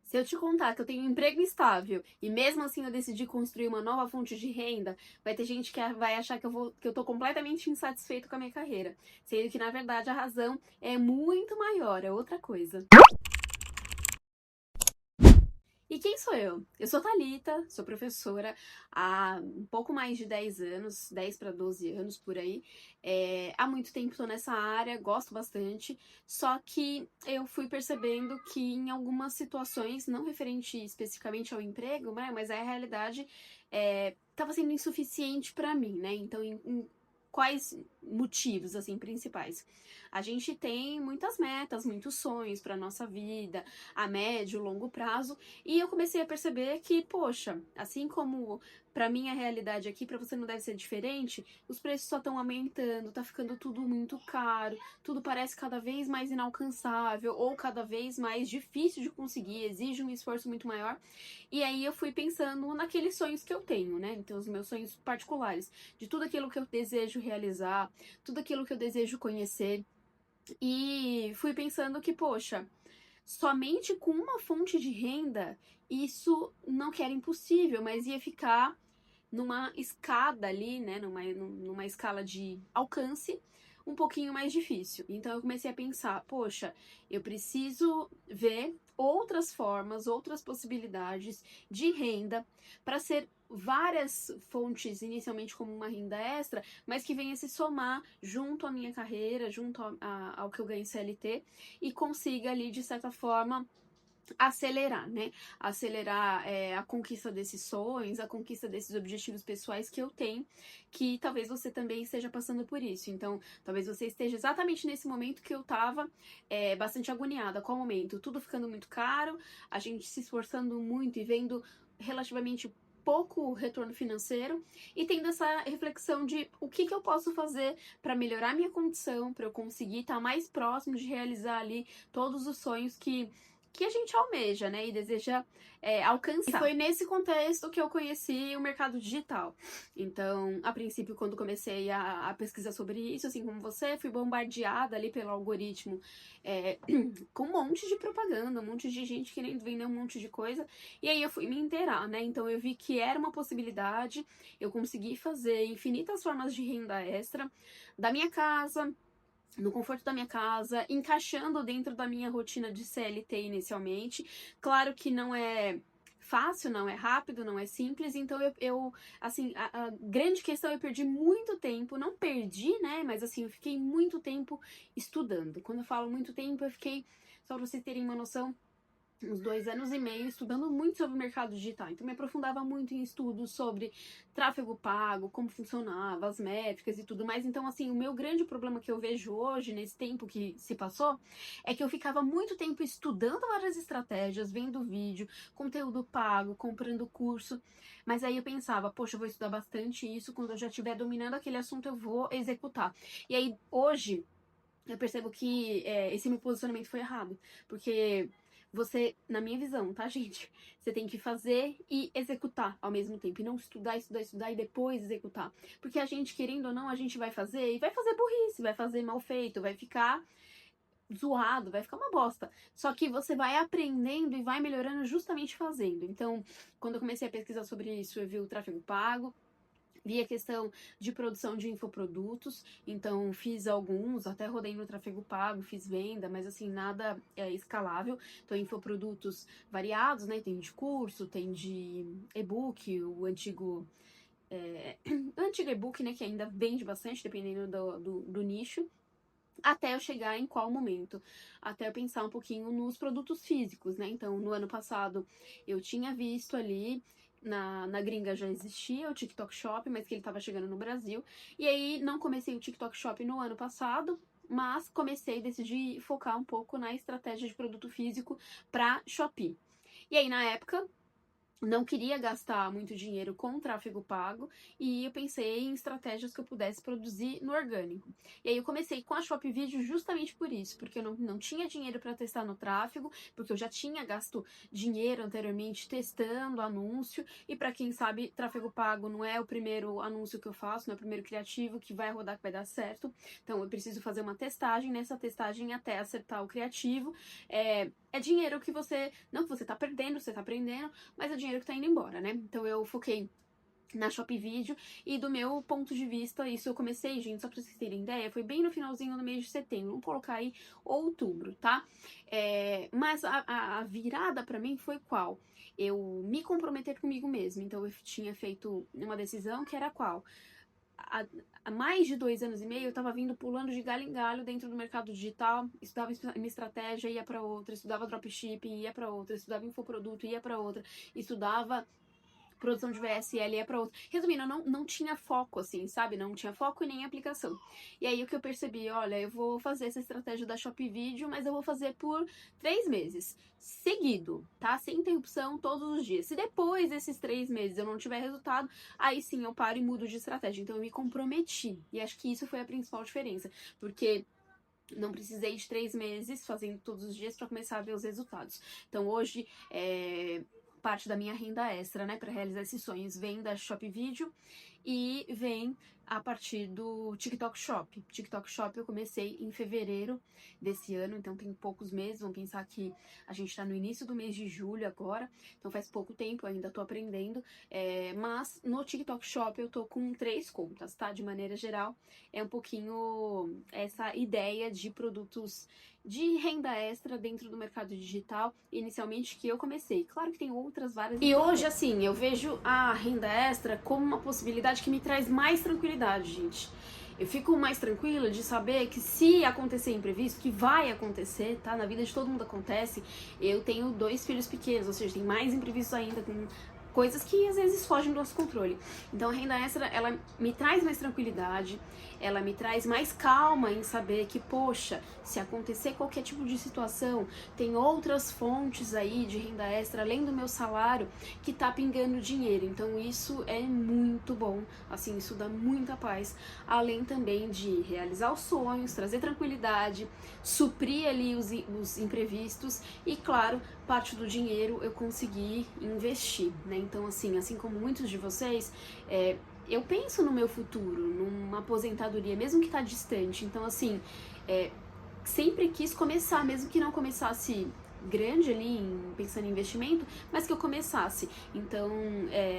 Se eu te contar que eu tenho um emprego estável e mesmo assim eu decidi construir uma nova fonte de renda, vai ter gente que vai achar que eu tô completamente insatisfeito com a minha carreira. Sendo que, na verdade, a razão é muito maior, é outra coisa. E quem sou eu? Eu sou Thalita, sou professora há um pouco mais de 10 anos, 10 para 12 anos por aí. Há muito tempo estou nessa área, gosto bastante, só que eu fui percebendo que em algumas situações, não referente especificamente ao emprego, né, mas a realidade estava sendo insuficiente para mim, né? Então, em quais motivos assim principais? A gente tem muitas metas, muitos sonhos para nossa vida, a médio, longo prazo. E eu comecei a perceber que, poxa, assim como pra mim a realidade aqui, pra você não deve ser diferente, os preços só estão aumentando, tá ficando tudo muito caro, tudo parece cada vez mais inalcançável ou cada vez mais difícil de conseguir, exige um esforço muito maior. E aí eu fui pensando naqueles sonhos que eu tenho, né? Então, os meus sonhos particulares, de tudo aquilo que eu desejo realizar, tudo aquilo que eu desejo conhecer. E fui pensando que, poxa, somente com uma fonte de renda, isso não que era impossível, mas ia ficar numa escada ali, né, numa escala de alcance um pouquinho mais difícil. Então eu comecei a pensar, poxa, eu preciso ver outras formas, outras possibilidades de renda para ser várias fontes, inicialmente como uma renda extra, mas que venha se somar junto à minha carreira, junto ao que eu ganho CLT e consiga ali, de certa forma, acelerar, né? Acelerar a conquista desses sonhos, a conquista desses objetivos pessoais que eu tenho, que talvez você também esteja passando por isso. Então, talvez você esteja exatamente nesse momento que eu tava bastante agoniada. Qual momento? Tudo ficando muito caro, a gente se esforçando muito e vendo relativamente pouco retorno financeiro e tendo essa reflexão de o que eu posso fazer para melhorar minha condição, para eu conseguir estar mais próximo de realizar ali todos os sonhos que a gente almeja, né, e deseja alcançar. E foi nesse contexto que eu conheci o mercado digital. Então, a princípio, quando comecei a pesquisar sobre isso, assim como você, fui bombardeada ali pelo algoritmo com um monte de propaganda, um monte de gente querendo vender um monte de coisa. E aí eu fui me inteirar, né? Então eu vi que era uma possibilidade, eu consegui fazer infinitas formas de renda extra da minha casa, no conforto da minha casa, encaixando dentro da minha rotina de CLT inicialmente. Claro que não é fácil, não é rápido, não é simples, então assim, a grande questão, eu perdi muito tempo, não perdi, né, mas assim, eu fiquei muito tempo estudando. Quando eu falo muito tempo, eu fiquei, só pra vocês terem uma noção, uns 2 anos e meio estudando muito sobre o mercado digital. Então me aprofundava muito em estudos sobre tráfego pago, como funcionava, as métricas e tudo mais. Então, assim, o meu grande problema que eu vejo hoje, nesse tempo que se passou, é que eu ficava muito tempo estudando várias estratégias, vendo vídeo, conteúdo pago, comprando curso. Mas aí eu pensava, poxa, eu vou estudar bastante isso, quando eu já estiver dominando aquele assunto, eu vou executar. E aí, hoje, eu percebo que esse meu posicionamento foi errado. Porque você, na minha visão, tá, gente? Você tem que fazer e executar ao mesmo tempo. E não estudar, estudar, estudar e depois executar. Porque a gente, querendo ou não, a gente vai fazer e vai fazer burrice, vai fazer mal feito, vai ficar zoado, vai ficar uma bosta. Só que você vai aprendendo e vai melhorando justamente fazendo. Então, quando eu comecei a pesquisar sobre isso, eu vi o tráfego pago, vi a questão de produção de infoprodutos, então fiz alguns, até rodei no tráfego pago, fiz venda, mas assim, nada escalável. Então, infoprodutos variados, né? Tem de curso, tem de e-book, o antigo. O antigo e-book, né? Que ainda vende bastante, dependendo do nicho. Até eu chegar em qual momento? Até eu pensar um pouquinho nos produtos físicos, né? Então, no ano passado, eu tinha visto ali, na gringa já existia o TikTok Shop, mas que ele estava chegando no Brasil. E aí, não comecei o TikTok Shop no ano passado, mas comecei, decidi focar um pouco na estratégia de produto físico para Shopee. E aí, na época, não queria gastar muito dinheiro com tráfego pago e eu pensei em estratégias que eu pudesse produzir no orgânico. E aí eu comecei com a Shop Video justamente por isso, porque eu não tinha dinheiro para testar no tráfego, porque eu já tinha gasto dinheiro anteriormente testando anúncio, e para quem sabe, tráfego pago não é o primeiro anúncio que eu faço, não é o primeiro criativo que vai rodar, que vai dar certo. Então eu preciso fazer uma testagem, nessa testagem até acertar o criativo, é dinheiro que você, não que você tá perdendo, você tá aprendendo, mas é dinheiro que tá indo embora, né? Então eu foquei na Shop Video, e do meu ponto de vista, isso eu comecei, gente, só pra vocês terem ideia, foi bem no finalzinho do mês de setembro, vamos colocar aí outubro, tá? Mas a virada pra mim foi qual? Eu me comprometer comigo mesma, então eu tinha feito uma decisão que era qual? Há mais de 2 anos e meio eu tava vindo pulando de galho em galho dentro do mercado digital, estudava minha estratégia, ia pra outra, estudava dropshipping, ia pra outra, estudava infoproduto, ia pra outra, estudava produção de VSL é pra outra. Resumindo, eu não tinha foco, assim, sabe? Não tinha foco e nem aplicação. E aí o que eu percebi, olha, eu vou fazer essa estratégia da Shop Video, mas eu vou fazer por 3 meses, seguido, tá? Sem interrupção, todos os dias. Se depois desses 3 meses eu não tiver resultado, aí sim eu paro e mudo de estratégia. Então eu me comprometi. E acho que isso foi a principal diferença. Porque não precisei de 3 meses fazendo todos os dias para começar a ver os resultados. Então hoje, parte da minha renda extra, né, para realizar esses sonhos vem da Shop Video e vem a partir do TikTok Shop. TikTok Shop eu comecei em fevereiro desse ano, então tem poucos meses, vamos pensar que a gente tá no início do mês de julho agora, então faz pouco tempo, ainda tô aprendendo, mas no TikTok Shop eu tô com 3 contas, tá? De maneira geral, é um pouquinho essa ideia de produtos de renda extra dentro do mercado digital, inicialmente que eu comecei. Claro que tem outras várias. E hoje, assim, eu vejo a renda extra como uma possibilidade que me traz mais tranquilidade, gente. Eu fico mais tranquila de saber que se acontecer imprevisto, que vai acontecer, tá? Na vida de todo mundo acontece. Eu tenho 2 filhos pequenos, ou seja, tem mais imprevistos ainda, com coisas que às vezes fogem do nosso controle. Então a renda extra, ela me traz mais tranquilidade, ela me traz mais calma em saber que, poxa, se acontecer qualquer tipo de situação, tem outras fontes aí de renda extra, além do meu salário, que tá pingando dinheiro. Então isso é muito bom, assim, isso dá muita paz, além também de realizar os sonhos, trazer tranquilidade, suprir ali os imprevistos e, claro, parte do dinheiro eu consegui investir, né? Então, assim como muitos de vocês, eu penso no meu futuro, numa aposentadoria, mesmo que tá distante. Então, assim, sempre quis começar, mesmo que não começasse grande ali, pensando em investimento, mas que eu começasse. Então,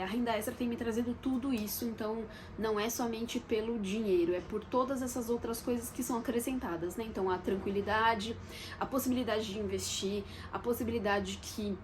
a renda extra tem me trazido tudo isso, então não é somente pelo dinheiro, é por todas essas outras coisas que são acrescentadas, né? Então, a tranquilidade, a possibilidade de investir, a possibilidade que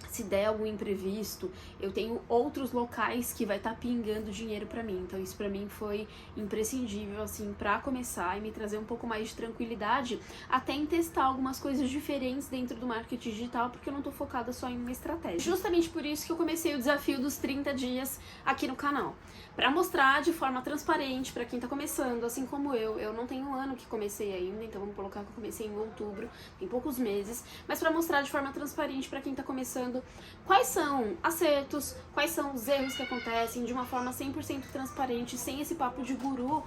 se der algum imprevisto, eu tenho outros locais que vai estar pingando dinheiro pra mim. Então isso pra mim foi imprescindível, assim, pra começar e me trazer um pouco mais de tranquilidade, até em testar algumas coisas diferentes dentro do marketing digital, porque eu não tô focada só em uma estratégia. Justamente por isso que eu comecei o desafio dos 30 dias aqui no canal, pra mostrar de forma transparente pra quem tá começando, assim como eu não tenho um ano que comecei ainda, então vamos colocar que eu comecei em outubro, tem poucos meses, mas pra mostrar de forma transparente pra quem tá começando quais são acertos, quais são os erros que acontecem de uma forma 100% transparente, sem esse papo de guru,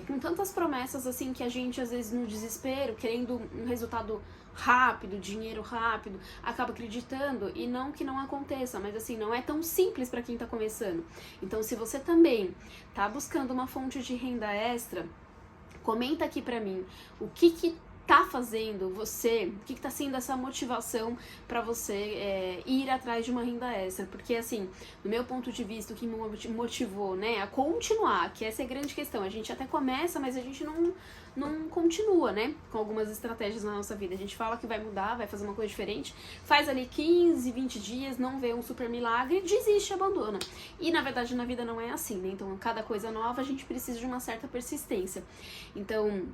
com tantas promessas assim que a gente às vezes no desespero, querendo um resultado rápido, dinheiro rápido, acaba acreditando, e não que não aconteça, mas assim, não é tão simples para quem tá começando. Então se você também tá buscando uma fonte de renda extra, comenta aqui pra mim o que tá fazendo você, o que tá sendo essa motivação pra você ir atrás de uma renda extra, porque assim, no meu ponto de vista, o que me motivou, né, a continuar, que essa é a grande questão, a gente até começa, mas a gente não continua, né, com algumas estratégias na nossa vida, a gente fala que vai mudar, vai fazer uma coisa diferente, faz ali 15, 20 dias, não vê um super milagre, desiste, abandona, e na verdade na vida não é assim, né, então cada coisa nova a gente precisa de uma certa persistência, então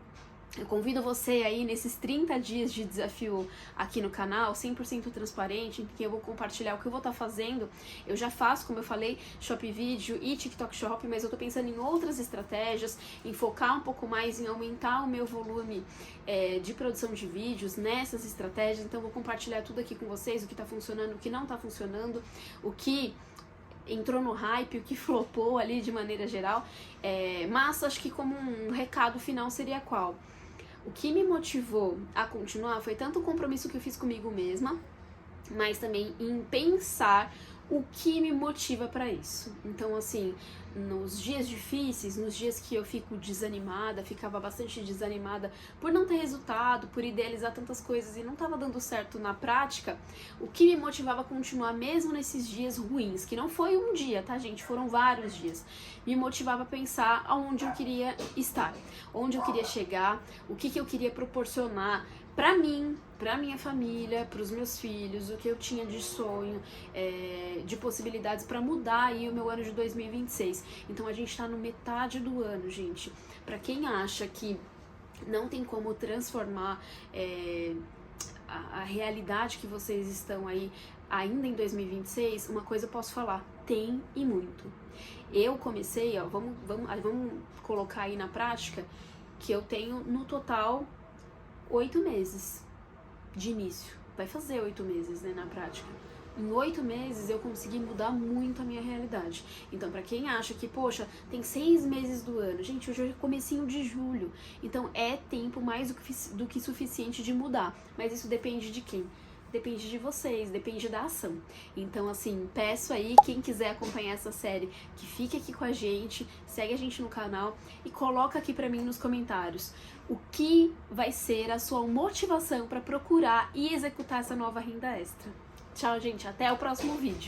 eu convido você aí nesses 30 dias de desafio aqui no canal, 100% transparente, em que eu vou compartilhar o que eu vou estar fazendo. Eu já faço, como eu falei, Shop Video e TikTok Shop, mas eu tô pensando em outras estratégias, em focar um pouco mais, em aumentar o meu volume de produção de vídeos nessas estratégias. Então eu vou compartilhar tudo aqui com vocês, o que tá funcionando, o que não tá funcionando, o que entrou no hype, o que flopou ali de maneira geral. Mas acho que como um recado final seria qual? O que me motivou a continuar foi tanto o compromisso que eu fiz comigo mesma, mas também em pensar o que me motiva para isso. Então, assim, nos dias difíceis, nos dias que eu fico desanimada, ficava bastante desanimada por não ter resultado, por idealizar tantas coisas e não estava dando certo na prática, o que me motivava a continuar mesmo nesses dias ruins, que não foi um dia, tá, gente? Foram vários dias. Me motivava a pensar aonde eu queria estar, onde eu queria chegar, o que eu queria proporcionar pra mim, pra minha família, pros meus filhos, o que eu tinha de sonho, de possibilidades pra mudar aí o meu ano de 2026. Então a gente tá no metade do ano, gente. Pra quem acha que não tem como transformar a realidade que vocês estão aí ainda em 2026, uma coisa eu posso falar, tem e muito. Eu comecei, ó, vamos colocar aí na prática, que eu tenho no total 8 meses de início. Vai fazer 8 meses, né, na prática. Em 8 meses eu consegui mudar muito a minha realidade. Então, pra quem acha que, poxa, tem 6 meses do ano, gente, hoje é comecinho de julho. Então, é tempo mais do que suficiente de mudar. Mas isso depende de quem? Depende de vocês, depende da ação. Então, assim, peço aí, quem quiser acompanhar essa série, que fique aqui com a gente, segue a gente no canal e coloca aqui pra mim nos comentários o que vai ser a sua motivação para procurar e executar essa nova renda extra. Tchau, gente, até o próximo vídeo.